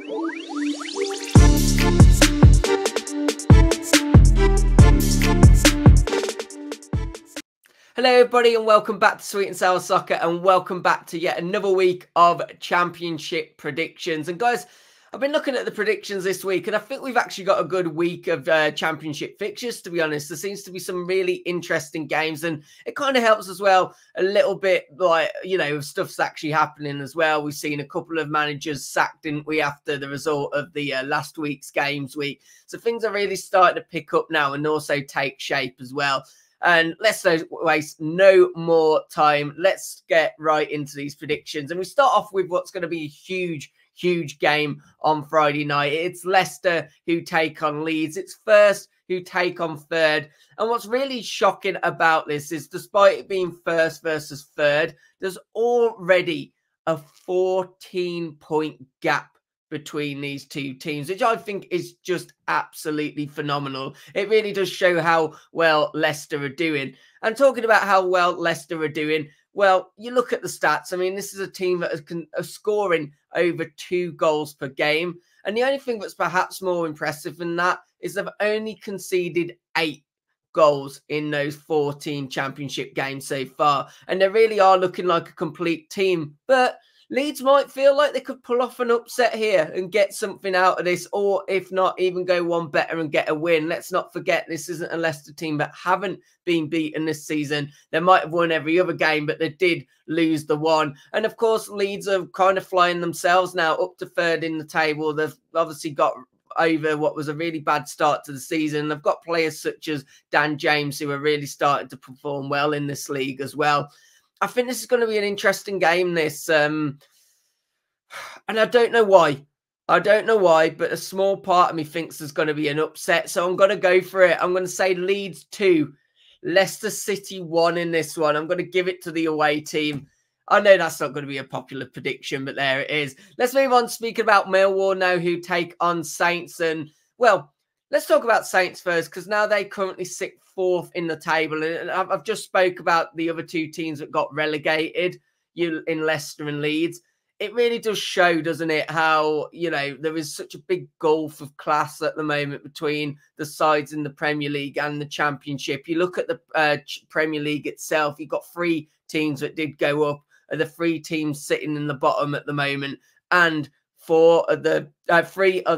Hello everybody and welcome back to Sweet and Sour Soccer, and welcome back to yet another week of Championship predictions. And guys, I've been looking at the predictions this week and I think we've actually got a good week of Championship fixtures, to be honest. There seems to be some really interesting games, and it kind of helps as well a little bit, like, you know, stuff's actually happening as well. We've seen a couple of managers sacked, didn't we, after the result of the last week's games week. So things are really starting to pick up now and also take shape as well. And let's waste no more time. Let's get right into these predictions. And we start off with what's going to be a huge game on Friday night. It's Leicester who take on Leeds. It's first who take on third. And what's really shocking about this is, despite it being first versus third, there's already a 14-point gap between these two teams, which I think is just absolutely phenomenal. It really does show how well Leicester are doing. And talking about how well Leicester are doing, well, you look at the stats. I mean, this is a team that is scoring over 2 goals per game. And the only thing that's perhaps more impressive than that is they've only conceded 8 goals in those 14 Championship games so far. And they really are looking like a complete team. But Leeds might feel like they could pull off an upset here and get something out of this, or if not, even go one better and get a win. Let's not forget, this isn't a Leicester team that haven't been beaten this season. They might have won every other game, but they did lose the one. And of course, Leeds are kind of flying themselves now up to third in the table. They've obviously got over what was a really bad start to the season. They've got players such as Dan James who are really starting to perform well in this league as well. I think this is going to be an interesting game, this. And I don't know why. I don't know why, but a small part of me thinks there's going to be an upset. So I'm going to go for it. I'm going to say Leeds 2, Leicester City 1 in this one. I'm going to give it to the away team. I know that's not going to be a popular prediction, but there it is. Let's move on, speaking about Millwall now, who take on Saints. And, well, let's talk about Saints first, because now they currently sit 4th in the table. And I've just spoke about the other 2 teams that got relegated in Leicester and Leeds. It really does show, doesn't it, how, you know, there is such a big gulf of class at the moment between the sides in the Premier League and the Championship. You look at the Premier League itself, you've got 3 teams that did go up, the 3 teams sitting in the bottom at the moment, and 3 of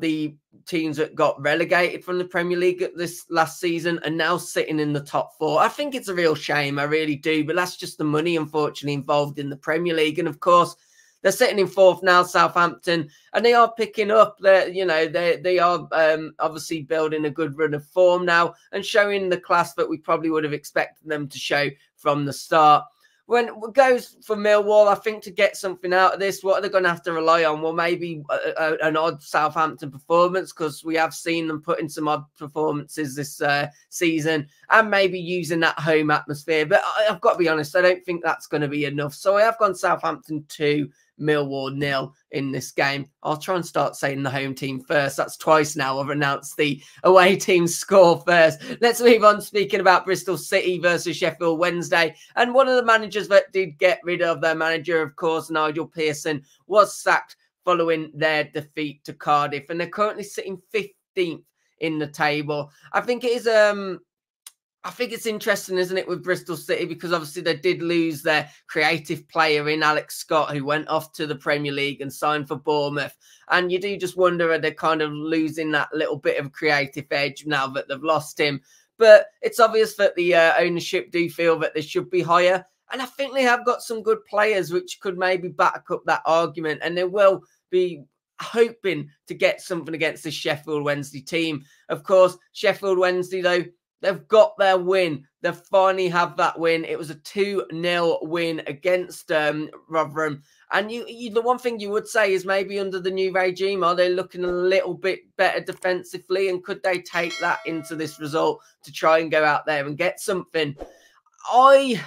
the teams that got relegated from the Premier League this last season are now sitting in the top 4. I think it's a real shame, I really do, but that's just the money, unfortunately, involved in the Premier League. And of course, they're sitting in 4th now, Southampton, and they are picking up. You know, they are obviously building a good run of form now and showing the class that we probably would have expected them to show from the start. When it goes for Millwall, I think to get something out of this, what are they going to have to rely on? Well, maybe an odd Southampton performance, because we have seen them put in some odd performances this season, and maybe using that home atmosphere. But I've got to be honest, I don't think that's going to be enough. So I have gone Southampton 2, Millwall 0 in this game. I'll try and start saying the home team first. That's twice now I've announced the away team score first. Let's move on, speaking about Bristol City versus Sheffield Wednesday. And one of the managers that did get rid of their manager, of course, Nigel Pearson, was sacked following their defeat to Cardiff. And they're currently sitting 15th in the table. I think it is I think it's interesting, isn't it, with Bristol City, because obviously they did lose their creative player in Alex Scott, who went off to the Premier League and signed for Bournemouth. And you do just wonder, are they kind of losing that little bit of creative edge now that they've lost him? But it's obvious that the ownership do feel that they should be higher. And I think they have got some good players which could maybe back up that argument. And they will be hoping to get something against the Sheffield Wednesday team. Of course, Sheffield Wednesday, though, they've got their win. They finally have that win. It was a 2-0 win against Rotherham. And the one thing you would say is, maybe under the new regime, are they looking a little bit better defensively? And could they take that into this result to try and go out there and get something? I'm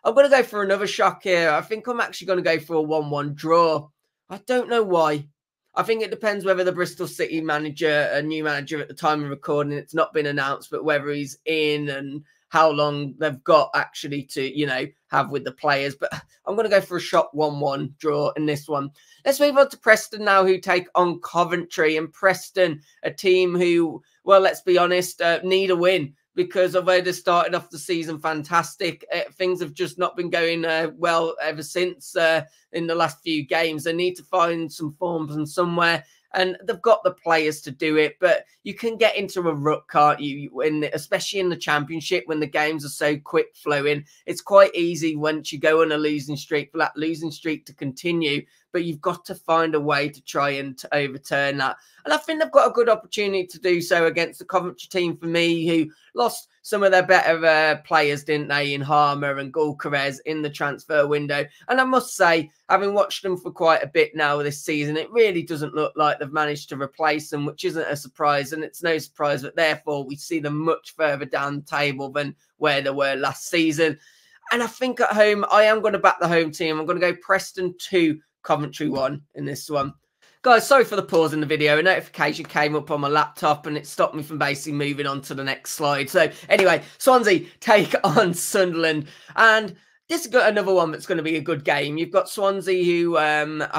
going to go for another shock here. I think I'm actually going to go for a 1-1 draw. I don't know why. I think it depends whether the Bristol City manager, a new manager at the time of recording, it's not been announced, but whether he's in and how long they've got actually to, you know, have with the players. But I'm going to go for a shot 1-1 draw in this one. Let's move on to Preston now, who take on Coventry. And Preston, a team who, well, let's be honest, need a win. Because although they started off the season fantastic, things have just not been going well ever since in the last few games. They need to find some form from somewhere, and they've got the players to do it. But you can get into a rut, can't you? Especially in the Championship, when the games are so quick flowing, it's quite easy once you go on a losing streak for that losing streak to continue. But you've got to find a way to try and to overturn that. And I think they've got a good opportunity to do so against the Coventry team, for me, who lost some of their better players, didn't they, in Harmer and Gulquerez in the transfer window. And I must say, having watched them for quite a bit now this season, it really doesn't look like they've managed to replace them, which isn't a surprise. And it's no surprise that, therefore, we see them much further down the table than where they were last season. And I think at home, I am going to back the home team. I'm going to go Preston 2, Coventry 1 in this one. Guys, sorry for the pause in the video. A notification came up on my laptop and it stopped me from basically moving on to the next slide. So anyway, Swansea take on Sunderland. And this is another one that's going to be a good game. You've got Swansea who,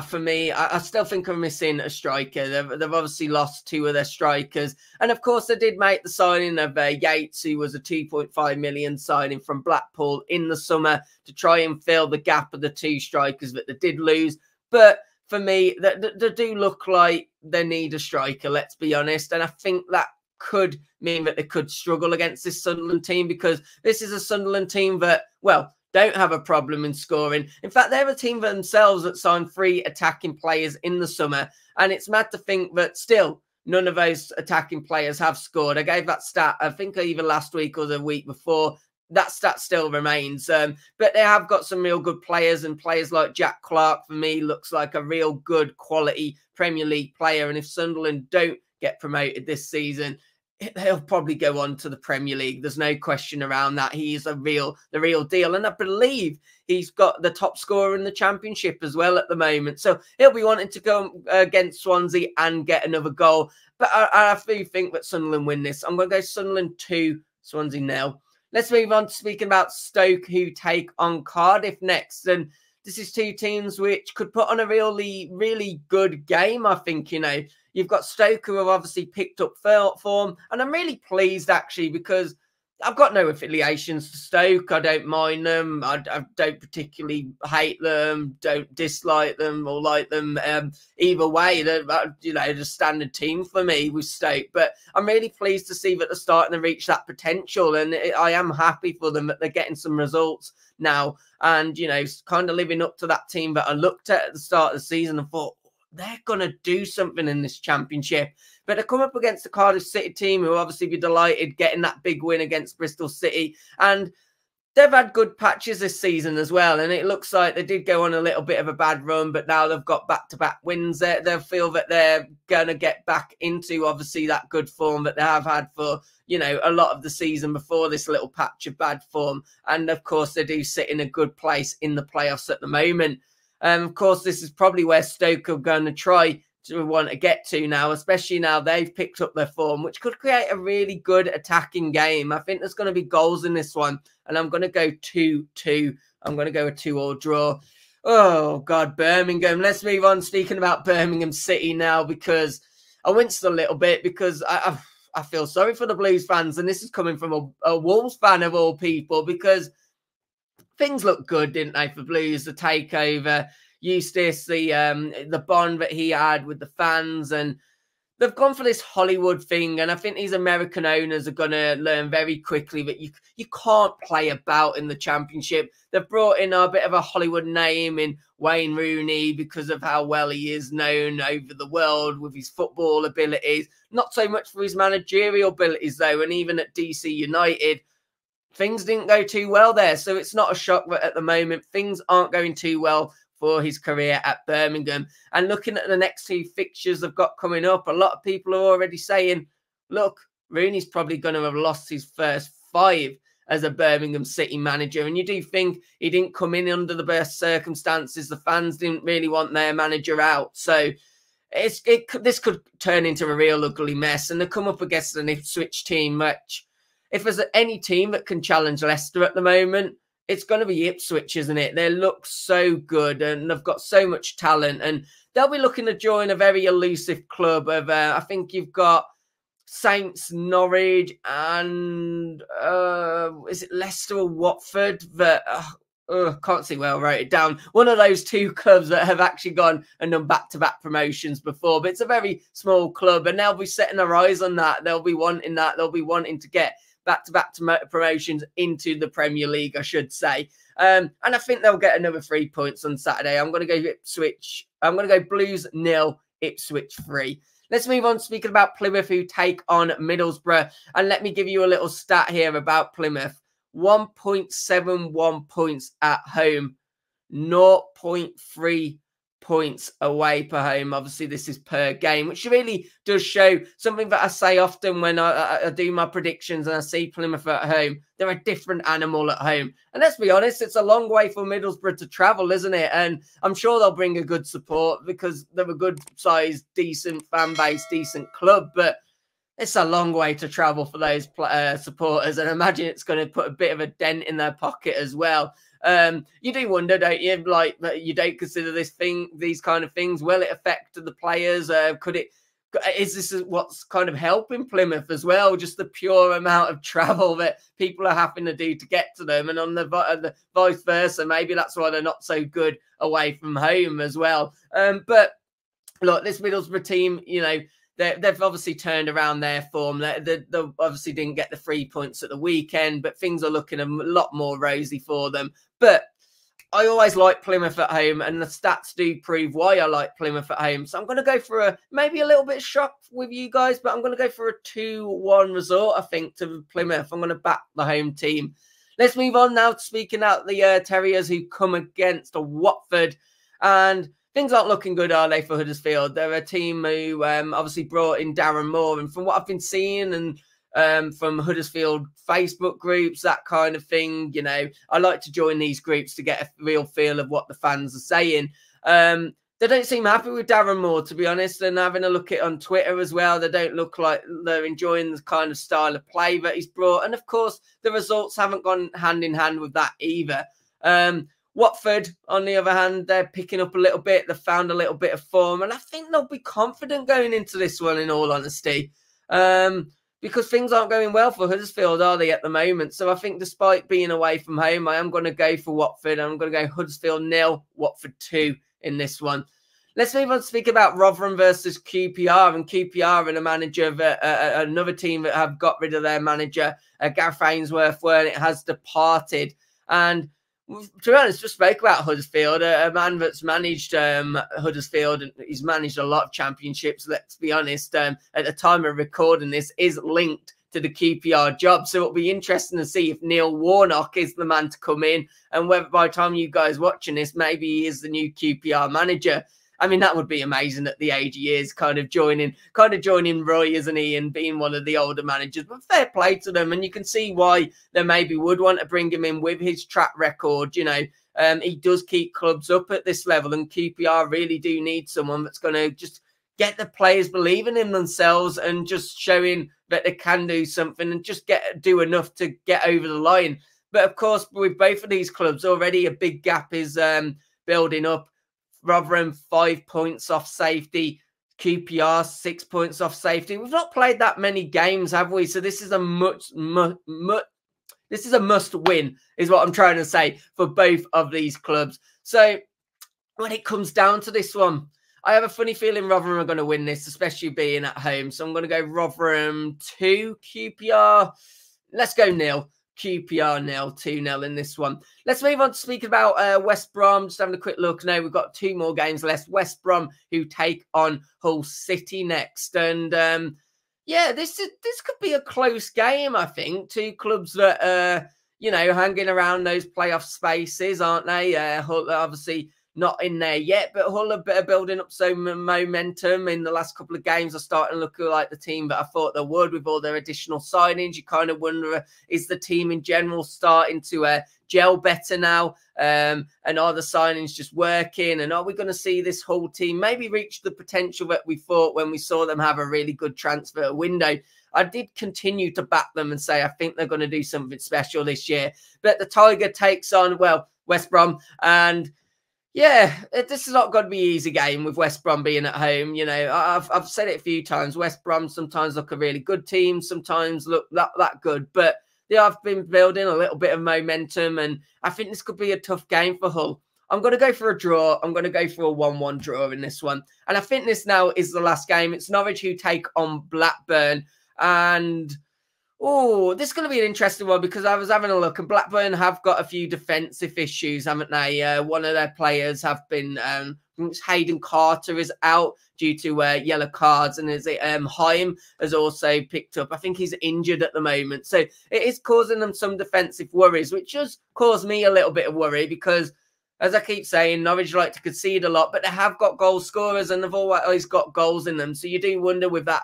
for me, I still think are missing a striker. They've obviously lost 2 of their strikers. And of course, they did make the signing of Yates, who was a 2.5 million signing from Blackpool in the summer to try and fill the gap of the 2 strikers that they did lose. But for me, they do look like they need a striker, let's be honest. And I think that could mean that they could struggle against this Sunderland team, because this is a Sunderland team that, well, don't have a problem in scoring. In fact, they're a team themselves that signed 3 attacking players in the summer. And it's mad to think that still none of those attacking players have scored. I gave that stat, I think either last week or the week before. That stat still remains. But they have got some real good players, and players like Jack Clark, for me, looks like a real good quality Premier League player. And if Sunderland don't get promoted this season, he'll probably go on to the Premier League. There's no question around that. He's the real deal. And I believe he's got the top scorer in the Championship as well at the moment. So he'll be wanting to go against Swansea and get another goal. But I do think that Sunderland win this. I'm going to go Sunderland 2, Swansea 0. Let's move on to speaking about Stoke, who take on Cardiff next. And this is 2 teams which could put on a really good game, I think. You know, you've got Stoke, who have obviously picked up form. And I'm really pleased, actually, because I've got no affiliations to Stoke. I don't mind them. I don't particularly hate them, don't dislike them or like them. Either way, they're, you know, the standard team for me with Stoke. But I'm really pleased to see that they're starting to reach that potential. And I am happy for them that they're getting some results now. And, you know, kind of living up to that team that I looked at the start of the season and thought, they're going to do something in this Championship. But they come up against the Cardiff City team, who will obviously be delighted getting that big win against Bristol City. And they've had good patches this season as well. And it looks like they did go on a little bit of a bad run, but now they've got back-to-back wins. They'll feel that they're going to get back into, obviously, that good form that they have had for, you know, a lot of the season before this little patch of bad form. And, of course, they do sit in a good place in the playoffs at the moment. Of course, this is probably where Stoke are going to try to want to get to now, especially now they've picked up their form, which could create a really good attacking game. I think there's going to be goals in this one, and I'm going to go 2-2. I'm going to go a 2-2 draw. Oh, God, Birmingham. Let's move on speaking about Birmingham City now, because I winced a little bit because I feel sorry for the Blues fans, and this is coming from a Wolves fan of all people, because things look good, didn't they, for Blues? The takeover, Eustace, the bond that he had with the fans, and they've gone for this Hollywood thing. And I think these American owners are going to learn very quickly that you can't play about in the Championship. They've brought in a bit of a Hollywood name in Wayne Rooney because of how well he is known over the world with his football abilities. Not so much for his managerial abilities, though. And even at DC United, things didn't go too well there. So it's not a shock that at the moment things aren't going too well for his career at Birmingham. And looking at the next 2 fixtures they've got coming up, a lot of people are already saying, look, Rooney's probably going to have lost his first 5 as a Birmingham City manager. And you do think he didn't come in under the best circumstances. The fans didn't really want their manager out. So this could turn into a real ugly mess. And they come up against an Ipswich team, which if there's any team that can challenge Leicester at the moment, it's going to be Ipswich, isn't it? They look so good and they've got so much talent, and they'll be looking to join a very elusive club of, I think you've got Saints, Norwich, and is it Leicester or Watford? That can't see where I wrote it down. One of those two clubs that have actually gone and done back-to-back promotions before, but it's a very small club, and they'll be setting their eyes on that. They'll be wanting that. They'll be wanting to get back-to-back promotions into the Premier League, I should say. And I think they'll get another 3 points on Saturday. I'm going to go Ipswich. I'm going to go Blues 0, Ipswich 3. Let's move on speaking about Plymouth, who take on Middlesbrough. And let me give you a little stat here about Plymouth. 1.71 points at home, 0.3 points away per home. Obviously, this is per game, which really does show something that I say often when I do my predictions and I see Plymouth at home. They're a different animal at home. And let's be honest, it's a long way for Middlesbrough to travel, isn't it? And I'm sure they'll bring a good support because they're a good-sized, decent fan base, decent club. But it's a long way to travel for those supporters. And I imagine it's going to put a bit of a dent in their pocket as well. You do wonder, don't you? Like, you don't consider these kind of things. Will it affect the players? Is this what's kind of helping Plymouth as well? Just the pure amount of travel that people are having to do to get to them, and on the vice versa. Maybe that's why they're not so good away from home as well. But look, this Middlesbrough team, you know, they've obviously turned around their form. They obviously didn't get the 3 points at the weekend, but things are looking a lot more rosy for them. But I always like Plymouth at home, and the stats do prove why I like Plymouth at home. So I'm going to go for maybe a little bit shocked with you guys, but I'm going to go for a 2-1 result, I think, to Plymouth. I'm going to back the home team. Let's move on now to speaking out the Terriers, who come against Watford. And things aren't looking good, are they, for Huddersfield? They're a team who obviously brought in Darren Moore. And from what I've been seeing and from Huddersfield Facebook groups, that kind of thing, you know, I like to join these groups to get a real feel of what the fans are saying. They don't seem happy with Darren Moore, to be honest. And having a look at it on Twitter as well, they don't look like they're enjoying the kind of style of play that he's brought. And, of course, the results haven't gone hand in hand with that either. Watford, on the other hand, they're picking up a little bit. They've found a little bit of form. And I think they'll be confident going into this one, in all honesty. Because things aren't going well for Huddersfield, are they, at the moment? So I think despite being away from home, I am going to go for Watford. I'm going to go Huddersfield 0, Watford 2 in this one. Let's move on to speak about Rotherham versus QPR. And QPR and a manager of another team that have got rid of their manager, Gareth Ainsworth, when it has departed. And to be honest, just spoke about Huddersfield, a man that's managed Huddersfield, and he's managed a lot of championships, let's be honest. At the time of recording this, is linked to the QPR job. So it'll be interesting to see if Neil Warnock is the man to come in, and whether by the time you guys watching this, maybe he is the new QPR manager. I mean, that would be amazing at the age he is, kind of joining Roy, isn't he, and being one of the older managers. But fair play to them, and you can see why they maybe would want to bring him in with his track record. You know, he does keep clubs up at this level, and QPR really do need someone that's going to just get the players believing in themselves and just showing that they can do something and just do enough to get over the line. But of course, with both of these clubs, already a big gap is building up. Rotherham 5 points off safety, QPR 6 points off safety. We've not played that many games, have we? So this is a must win, is what I'm trying to say, for both of these clubs. So when it comes down to this one, I have a funny feeling Rotherham are going to win this, especially being at home. So I'm going to go Rotherham 2, QPR. Let's go 0. QPR 0, 2-0 in this one. Let's move on to speak about West Brom. Just having a quick look now. We've got 2 more games left. West Brom, who take on Hull City next. And yeah, this could be a close game, I think. 2 clubs that you know, hanging around those playoff spaces, aren't they? Hull obviously not in there yet, but Hull are building up some momentum in the last couple of games. Are starting to look like the team that I thought they would with all their additional signings. You kind of wonder, is the team in general starting to gel better now? And are the signings just working? And are we going to see this whole team maybe reach the potential that we thought when we saw them have a really good transfer window? I did continue to back them and say I think they're going to do something special this year. But the Tiger takes on, well, West Brom. And yeah, this is not going to be an easy game with West Brom being at home. You know, I've said it a few times. West Brom sometimes look a really good team, sometimes look that good. But they have been building a little bit of momentum, and I think this could be a tough game for Hull. I'm going to go for a draw. I'm going to go for a 1-1 draw in this one. And I think this now is the last game. It's Norwich who take on Blackburn. And oh, this is going to be an interesting one because I was having a look and Blackburn have got a few defensive issues, haven't they? One of their players have been, Hayden Carter is out due to yellow cards, and is it Haim has also picked up. I think he's injured at the moment. So it is causing them some defensive worries, which does cause me a little bit of worry because, as I keep saying, Norwich like to concede a lot, but they have got goal scorers and they've always got goals in them. So you do wonder with that,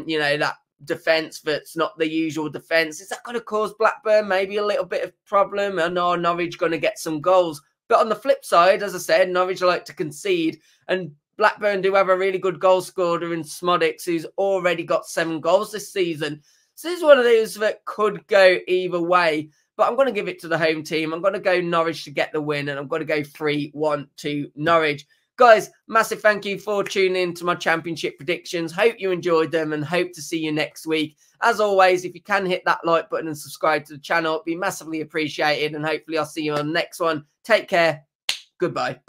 you know, that defence that's not the usual defence. Is that going to cause Blackburn maybe a little bit of problem? And are Norwich going to get some goals? But on the flip side, as I said, Norwich like to concede, and Blackburn do have a really good goal scorer in Smodics, who's already got 7 goals this season. So this is one of those that could go either way. But I'm going to give it to the home team. I'm going to go Norwich to get the win, and I'm going to go 3-1 to Norwich. Guys, massive thank you for tuning in to my championship predictions. Hope you enjoyed them and hope to see you next week. As always, if you can hit that like button and subscribe to the channel, it'd be massively appreciated. And hopefully I'll see you on the next one. Take care. Goodbye.